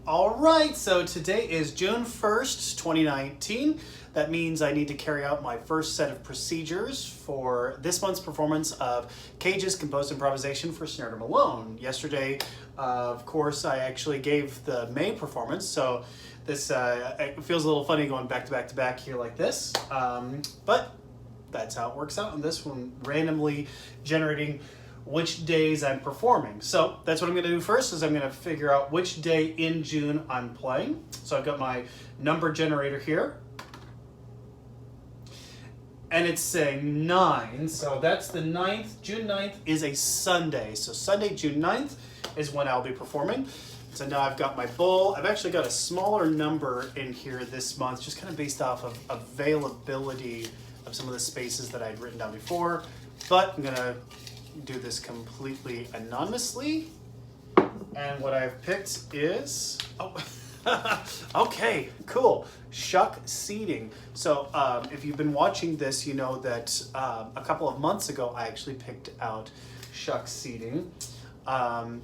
All right, so today is June 1st, 2019. That means I need to carry out my first set of procedures for this month's performance of Z�omposed Improvisation for Snare Drum Alone. Yesterday, of course, I actually gave the May performance, so this it feels a little funny going back to back to back here like this, but that's how it works out on this one, randomly generating which days I'm performing. So that's what I'm going to do first, is I'm going to figure out which day in June I'm playing. So I've got my number generator here, and it's saying 9, so that's the 9th. June 9th is a Sunday, so Sunday, June 9th is when I'll be performing. So now I've got my bowl. I've actually got a smaller number in here this month, just kind of based off of availability of some of the spaces that I'd written down before, but I'm gonna do this completely anonymously. And what I've picked is, okay, cool, shuck seating. So if you've been watching this, you know that a couple of months ago, I actually picked out shuck seating. And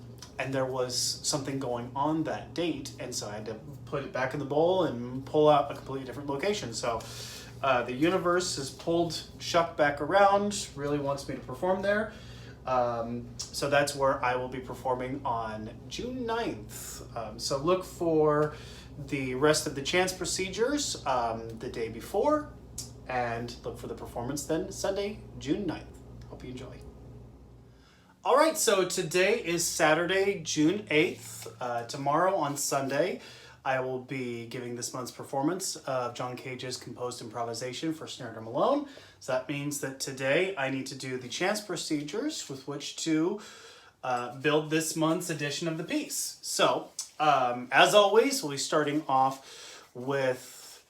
there was something going on that date, and so I had to put it back in the bowl and pull out a completely different location. So the universe has pulled shuck back around, really wants me to perform there. So that's where I will be performing on June 9th. So look for the rest of the chance procedures the day before, and look for the performance then Sunday, June 9th. Hope you enjoy. All right, so today is Saturday, June 8th. Tomorrow on Sunday, I will be giving this month's performance of John Cage's Composed Improvisation for Snare Drum Alone. So that means that today I need to do the chance procedures with which to build this month's edition of the piece. So, as always, we'll be starting off with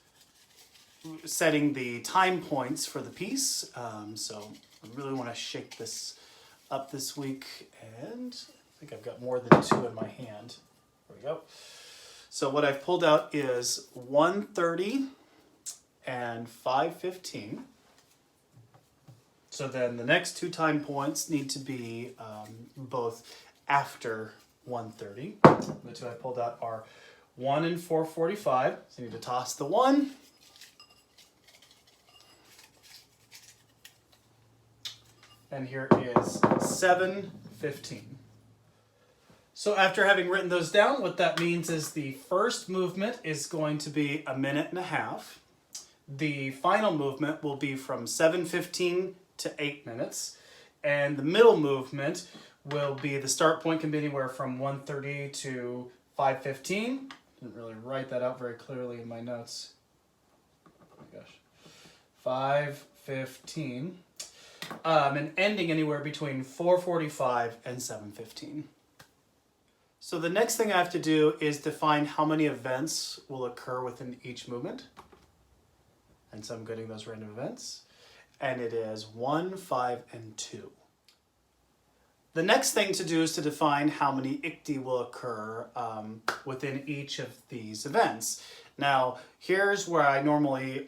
setting the time points for the piece. So I really want to shake this up this week, and I think I've got more than 2 in my hand. There we go. So what I've pulled out is 1:30 and 5:15. So then the next 2 time points need to be both after 1:30. The 2 I pulled out are 1 and 4:45. So I need to toss the 1. And here is 7:15. So after having written those down, what that means is the first movement is going to be 1.5 minutes. The final movement will be from 7:15 to 8 minutes. And the middle movement will be, the start point can be anywhere from 1:30 to 5:15. Didn't really write that out very clearly in my notes. Oh my gosh. 5:15. And ending anywhere between 4:45 and 7:15. So the next thing I have to do is define how many events will occur within each movement. And so I'm getting those random events. And it is 1, 5, and 2. The next thing to do is to define how many ikti will occur within each of these events. Now, here's where I normally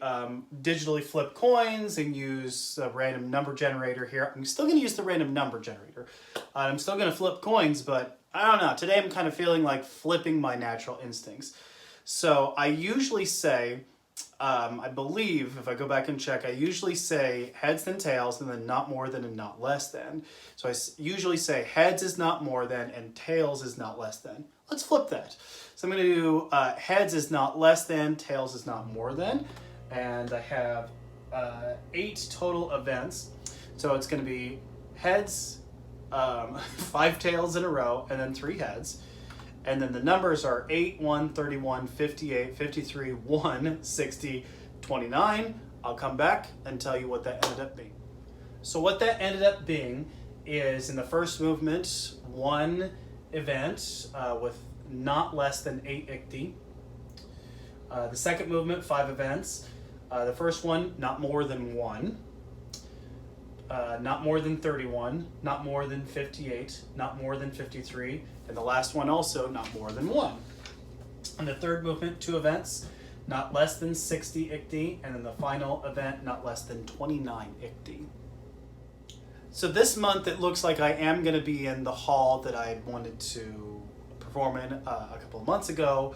digitally flip coins and use a random number generator here. I'm still going to use the random number generator. I'm still going to flip coins, but I don't know. Today I'm kind of feeling like flipping my natural instincts. So I usually say, I believe, if I go back and check, I usually say heads then tails, and then not more than and not less than. So I usually say heads is not more than and tails is not less than. Let's flip that. So I'm going to do heads is not less than, tails is not more than, and I have 8 total events. So it's going to be heads, 5 tails in a row, and then 3 heads. And then the numbers are 8, 1, 31, 58, 53, 1, 60, 29. I'll come back and tell you what that ended up being. So what that ended up being is, in the first movement, 1 event with not less than 8 ikti. The second movement, 5 events. The first one, not more than 1. Not more than 31, not more than 58, not more than 53, and the last one also not more than 1. And the third movement, 2 events, not less than 60 ikti, and then the final event, not less than 29 ikti. So this month it looks like I am going to be in the hall that I wanted to perform in a couple of months ago.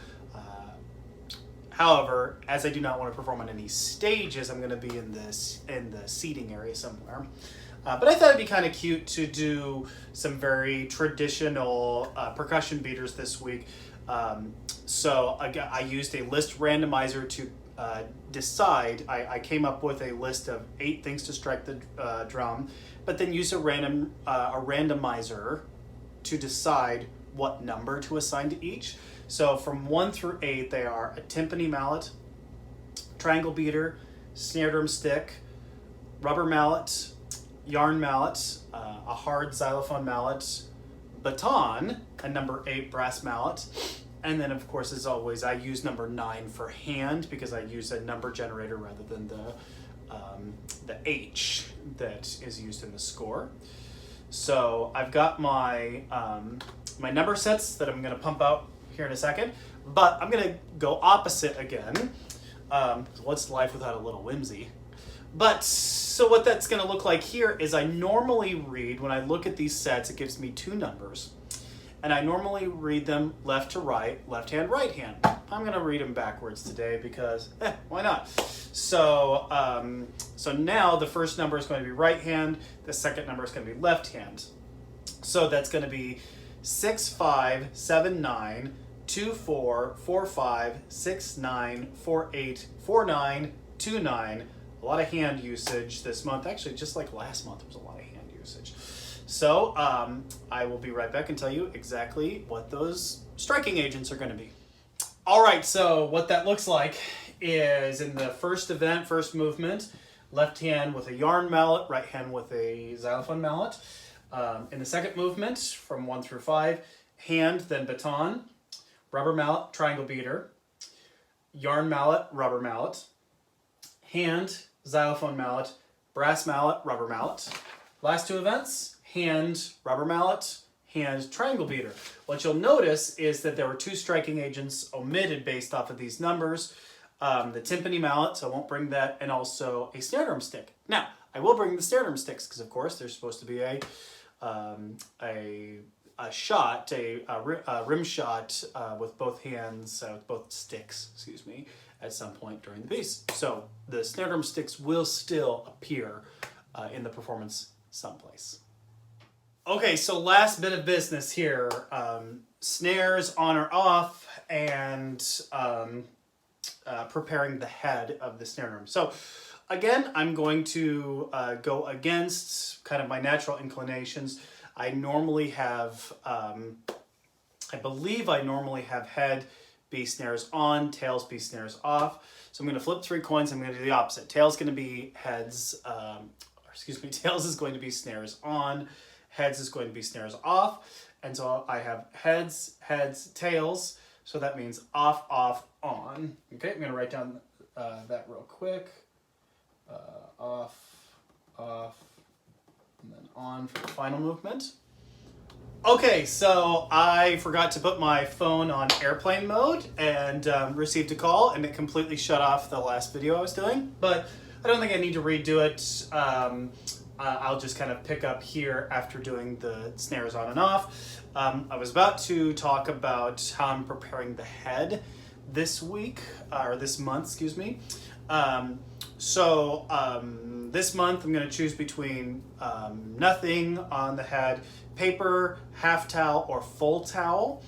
However, as I do not want to perform on any stages, I'm going to be in the seating area somewhere. But I thought it'd be kind of cute to do some very traditional percussion beaters this week. So I used a list randomizer to decide. I came up with a list of 8 things to strike the drum, but then used a randomizer to decide what number to assign to each. So from 1 through 8, they are a timpani mallet, triangle beater, snare drum stick, rubber mallet, yarn mallet, a hard xylophone mallet, baton, a number 8 brass mallet, and then of course, as always, I use number 9 for hand because I use a number generator rather than the H that is used in the score. So I've got my my number sets that I'm going to pump out here in a second, but I'm going to go opposite again. What's life without a little whimsy? But so what that's going to look like here is I normally read, when I look at these sets, it gives me 2 numbers. And I normally read them left to right, left hand, right hand. I'm going to read them backwards today because, why not? So, so now the first number is going to be right hand, the second number is going to be left hand. So that's going to be 6, 5, 7, 9, 2, 4, 4, 5, 6, 9, 4, 8, 4, 9, 2, 9. A lot of hand usage this month. Actually, just like last month, there was a lot of hand usage. So I will be right back and tell you exactly what those striking agents are going to be. All right, so what that looks like is in the first event, first movement, left hand with a yarn mallet, right hand with a xylophone mallet. In the second movement, from 1 through 5, hand, then baton, rubber mallet, triangle beater, yarn mallet, rubber mallet, hand, xylophone mallet, brass mallet, rubber mallet. Last 2 events, hand, rubber mallet, hand, triangle beater. What you'll notice is that there were 2 striking agents omitted based off of these numbers. The timpani mallet, so I won't bring that, and also a snare drum stick. Now, I will bring the snare drum sticks because, of course, there's supposed to be a shot, a rim shot with both hands, with both sticks, excuse me, at some point during the piece. So the snare drum sticks will still appear in the performance someplace. Okay, so last bit of business here. Snares on or off, and preparing the head of the snare drum. So again, I'm going to go against kind of my natural inclinations. I normally have, I believe I normally have head be snares on, tails be snares off. So I'm going to flip 3 coins. I'm going to do the opposite. Tails going to be heads, tails is going to be snares on, heads is going to be snares off. And so I have heads, heads, tails. So that means off, off, on. Okay, I'm going to write down that real quick. Off, off, and then on for the final movement. Okay, so I forgot to put my phone on airplane mode and received a call, and it completely shut off the last video I was doing. But I don't think I need to redo it. I'll just kind of pick up here after doing the snares on and off. I was about to talk about how I'm preparing the head this week, or this month, excuse me. This month I'm going to choose between nothing on the head, paper, half towel, or full towel.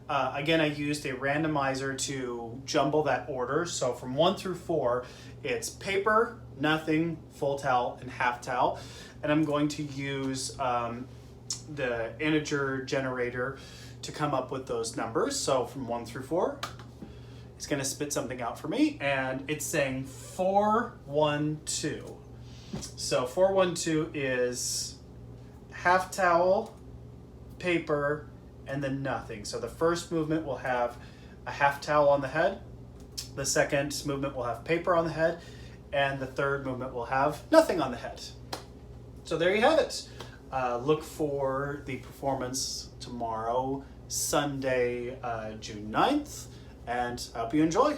Again, I used a randomizer to jumble that order. So from 1 through 4, it's paper, nothing, full towel, and half towel. And I'm going to use the integer generator to come up with those numbers. So from 1 through 4, it's going to spit something out for me, and it's saying 4, 1, 2. So 4, 1, 2 is half towel, paper, and then nothing. So the first movement will have a half towel on the head, the second movement will have paper on the head, and the third movement will have nothing on the head. So there you have it. Look for the performance tomorrow, Sunday, June 9th, and I hope you enjoy.